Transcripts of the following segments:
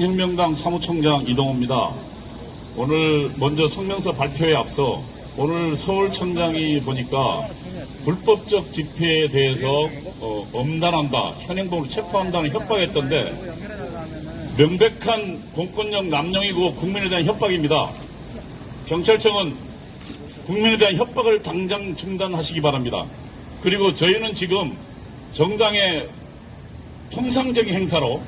혁명당 사무총장 이동호입니다. 오늘 먼저 성명서 발표에 앞서 오늘 서울청장이 보니까 불법적 집회에 대해서 엄단한다, 현행범으로 체포한다는 협박했던데 명백한 공권력 남용이고 국민에 대한 협박입니다. 경찰청은 국민에 대한 협박을 당장 중단하시기 바랍니다. 그리고 저희는 지금 정당의 통상적인 행사로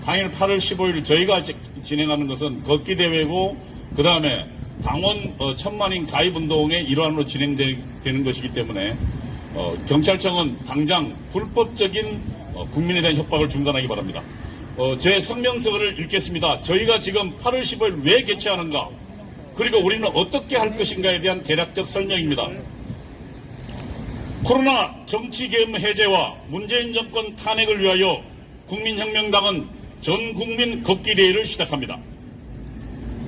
당일 8월 15일 저희가 진행하는 것은 걷기 대회고 그 다음에 당원 1000만인 가입운동의 일환으로 진행되는 것이기 때문에 경찰청은 당장 불법적인 국민에 대한 협박을 중단하기 바랍니다. 제 성명서를 읽겠습니다. 저희가 지금 8월 15일 왜 개최하는가, 그리고 우리는 어떻게 할 것인가에 대한 대략적 설명입니다. 코로나 정치계엄 해제와 문재인 정권 탄핵을 위하여 국민혁명당은 전 국민 걷기 대회를 시작합니다.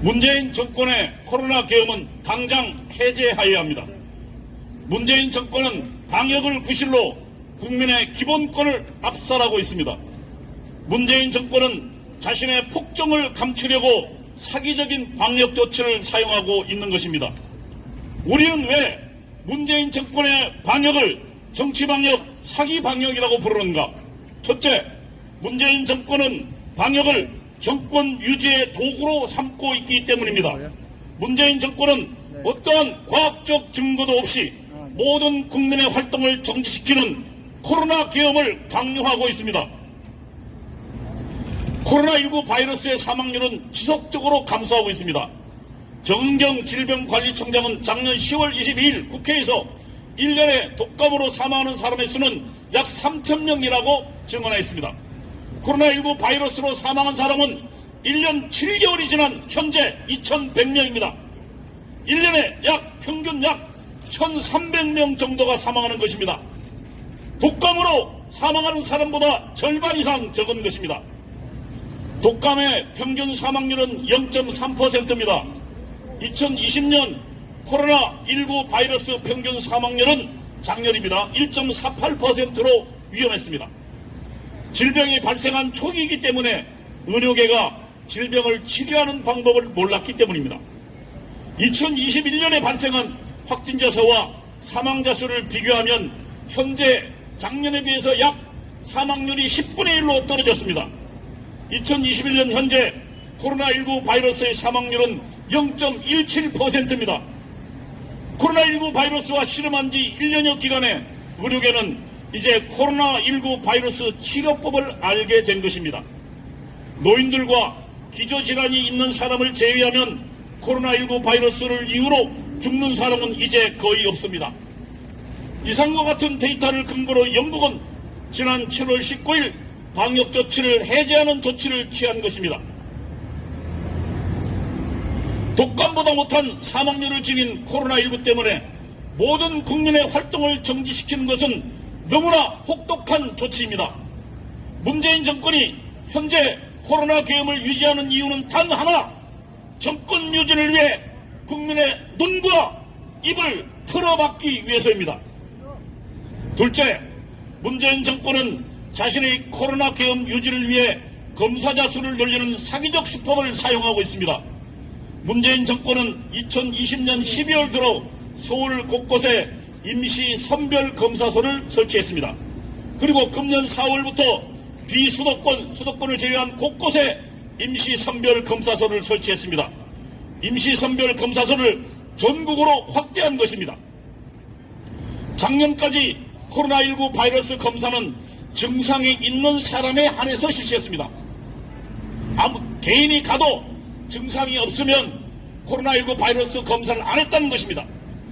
문재인 정권의 코로나 계엄은 당장 해제하여야 합니다. 문재인 정권은 방역을 구실로 국민의 기본권을 압살하고 있습니다. 문재인 정권은 자신의 폭정을 감추려고 사기적인 방역 조치를 사용하고 있는 것입니다. 우리는 왜 문재인 정권의 방역을 정치방역, 사기방역이라고 부르는가? 첫째, 문재인 정권은 방역을 정권 유지의 도구로 삼고 있기 때문입니다. 문재인 정권은 어떠한 과학적 증거도 없이 모든 국민의 활동을 정지시키는 코로나 계엄을 강요하고 있습니다. 코로나19 바이러스의 사망률은 지속적으로 감소하고 있습니다. 정은경 질병관리청장은 작년 10월 22일 국회에서 1년에 독감으로 사망하는 사람의 수는 약 3,000명이라고 증언했습니다. 코로나19 바이러스로 사망한 사람은 1년 7개월이 지난 현재 2,100명입니다. 1년에 평균 약 1,300명 정도가 사망하는 것입니다. 독감으로 사망하는 사람보다 절반 이상 적은 것입니다. 독감의 평균 사망률은 0.3%입니다. 2020년 코로나19 바이러스 평균 사망률은 작년입니다. 1.48%로 위험했습니다. 질병이 발생한 초기이기 때문에 의료계가 질병을 치료하는 방법을 몰랐기 때문입니다. 2021년에 발생한 확진자 수와 사망자 수를 비교하면 현재 작년에 비해서 약 사망률이 10분의 1로 떨어졌습니다. 2021년 현재 코로나19 바이러스의 사망률은 0.17%입니다. 코로나19 바이러스와 씨름한 지 1년여 기간에 의료계는 이제 코로나19 바이러스 치료법을 알게 된 것입니다. 노인들과 기저질환이 있는 사람을 제외하면 코로나19 바이러스를 이유로 죽는 사람은 이제 거의 없습니다. 이상과 같은 데이터를 근거로 영국은 지난 7월 19일 방역 조치를 해제하는 조치를 취한 것입니다. 독감보다 못한 사망률을 지닌 코로나19 때문에 모든 국민의 활동을 정지시키는 것은 너무나 혹독한 조치입니다. 문재인 정권이 현재 코로나 계엄을 유지하는 이유는 단 하나, 정권 유지를 위해 국민의 눈과 입을 틀어막기 위해서입니다. 둘째, 문재인 정권은 자신의 코로나 계엄 유지를 위해 검사자 수를 늘리는 사기적 수법을 사용하고 있습니다. 문재인 정권은 2020년 12월 들어 서울 곳곳에 임시 선별검사소를 설치했습니다. 그리고 금년 4월부터 수도권을 제외한 곳곳에 임시 선별검사소를 설치했습니다. 임시 선별검사소를 전국으로 확대한 것입니다. 작년까지 코로나19 바이러스 검사는 증상이 있는 사람에 한해서 실시했습니다. 개인이 가도 증상이 없으면 코로나19 바이러스 검사를 안 했다는 것입니다.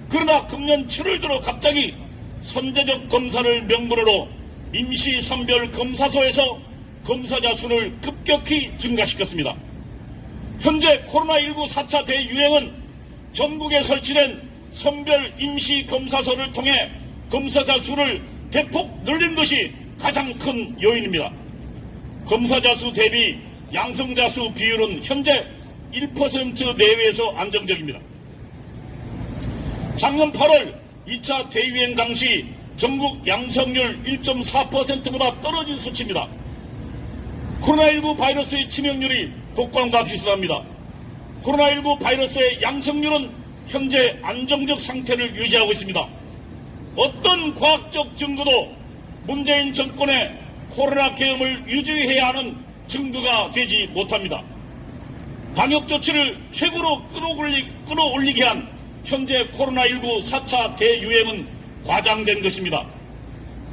그러나 금년 7월 들어 갑자기 선제적 검사를 명분으로 임시 선별 검사소에서 검사자 수를 급격히 증가시켰습니다. 현재 코로나19 4차 대유행은 전국에 설치된 선별 임시 검사소를 통해 검사자 수를 대폭 늘린 것이 가장 큰 요인입니다. 검사자 수 대비 양성자 수 비율은 현재 1% 내외에서 안정적입니다. 작년 8월 2차 대유행 당시 전국 양성률 1.4%보다 떨어진 수치입니다. 코로나19 바이러스의 치명률이 독감과 비슷합니다. 코로나19 바이러스의 양성률은 현재 안정적 상태를 유지하고 있습니다. 어떤 과학적 증거도 문재인 정권의 코로나 계엄을 유지해야 하는 증거가 되지 못합니다. 방역 조치를 최고로 끌어올리게 한 현재 코로나19 4차 대유행은 과장된 것입니다.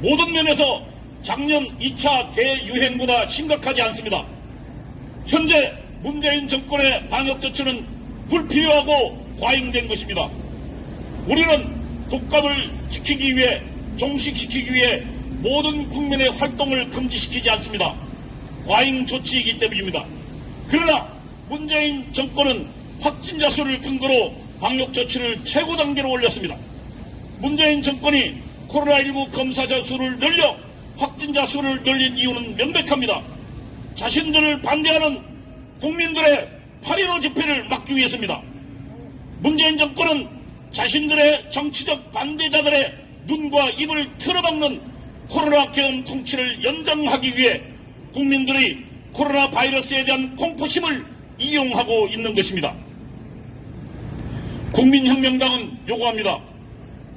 모든 면에서 작년 2차 대유행보다 심각하지 않습니다. 현재 문재인 정권의 방역 조치는 불필요하고 과잉된 것입니다. 우리는 독감을 지키기 위해, 종식시키기 위해 모든 국민의 활동을 금지시키지 않습니다. 과잉 조치이기 때문입니다. 그러나 문재인 정권은 확진자 수를 근거로 방역 조치를 최고 단계로 올렸습니다. 문재인 정권이 코로나19 검사자 수를 늘려 확진자 수를 늘린 이유는 명백합니다. 자신들을 반대하는 국민들의 8.15 집회를 막기 위해서입니다. 문재인 정권은 자신들의 정치적 반대자들의 눈과 입을 틀어막는 코로나 계엄 통치를 연장하기 위해 국민들의 코로나 바이러스에 대한 공포심을 이용하고 있는 것입니다. 국민혁명당은 요구합니다.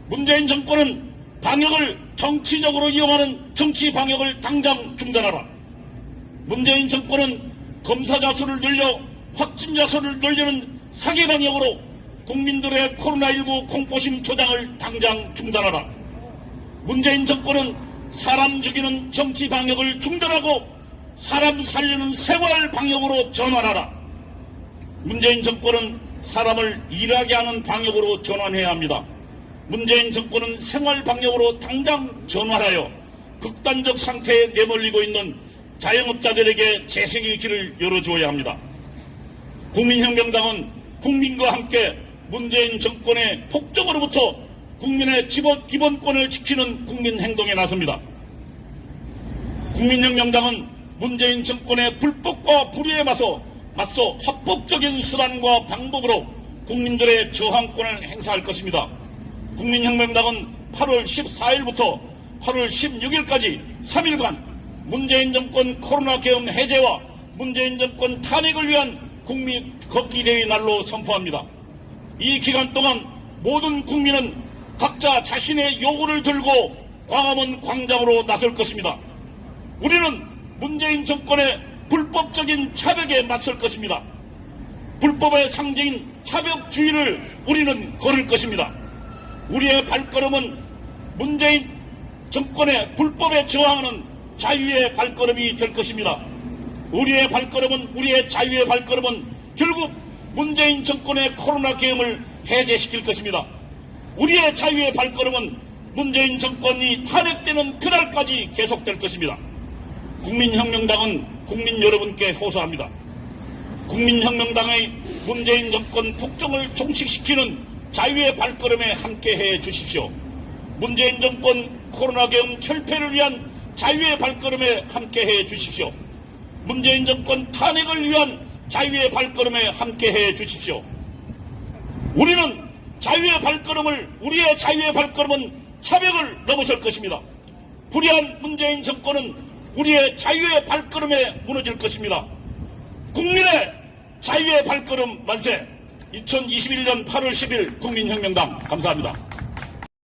문재인 정권은 방역을 정치적으로 이용하는 정치 방역을 당장 중단하라. 문재인 정권은 검사자 수를 늘려 확진자 수를 늘리는 사기 방역으로 국민들의 코로나19 공포심 조장을 당장 중단하라. 문재인 정권은 사람 죽이는 정치 방역을 중단하고 사람 살리는 생활 방역으로 전환하라. 문재인 정권은 사람을 일하게 하는 방역으로 전환해야 합니다. 문재인 정권은 생활 방역으로 당장 전환하여 극단적 상태에 내몰리고 있는 자영업자들에게 재생의 길을 열어주어야 합니다. 국민혁명당은 국민과 함께 문재인 정권의 폭정으로부터 국민의 기본권을 지키는 국민행동에 나섭니다. 국민혁명당은 문재인 정권의 불법과 불의에 맞서 합법적인 수단과 방법으로 국민들의 저항권을 행사할 것입니다. 국민혁명당은 8월 14일부터 8월 16일까지 3일간 문재인 정권 코로나 계엄 해제와 문재인 정권 탄핵을 위한 국민 걷기 대회 날로 선포합니다. 이 기간 동안 모든 국민은 각자 자신의 요구를 들고 광화문 광장으로 나설 것입니다. 우리는 문재인 정권의 불법적인 차벽에 맞설 것입니다. 불법의 상징인 차벽주의를 우리는 걸을 것입니다. 우리의 발걸음은 문재인 정권의 불법에 저항하는 자유의 발걸음이 될 것입니다. 우리의 발걸음은, 우리의 자유의 발걸음은 결국 문재인 정권의 코로나 계엄을 해제시킬 것입니다. 우리의 자유의 발걸음은 문재인 정권이 탄핵되는 그날까지 계속될 것입니다. 국민혁명당은 국민 여러분께 호소합니다. 국민혁명당의 문재인 정권 폭정을 종식시키는 자유의 발걸음에 함께해 주십시오. 문재인 정권 코로나 계엄 철폐를 위한 자유의 발걸음에 함께해 주십시오. 문재인 정권 탄핵을 위한 자유의 발걸음에 함께해 주십시오. 우리는 우리의 자유의 발걸음은 차벽을 넘어설 것입니다. 불의한 문재인 정권은 우리의 자유의 발걸음에 무너질 것입니다. 국민의 자유의 발걸음 만세! 2021년 8월 10일 국민혁명당 감사합니다.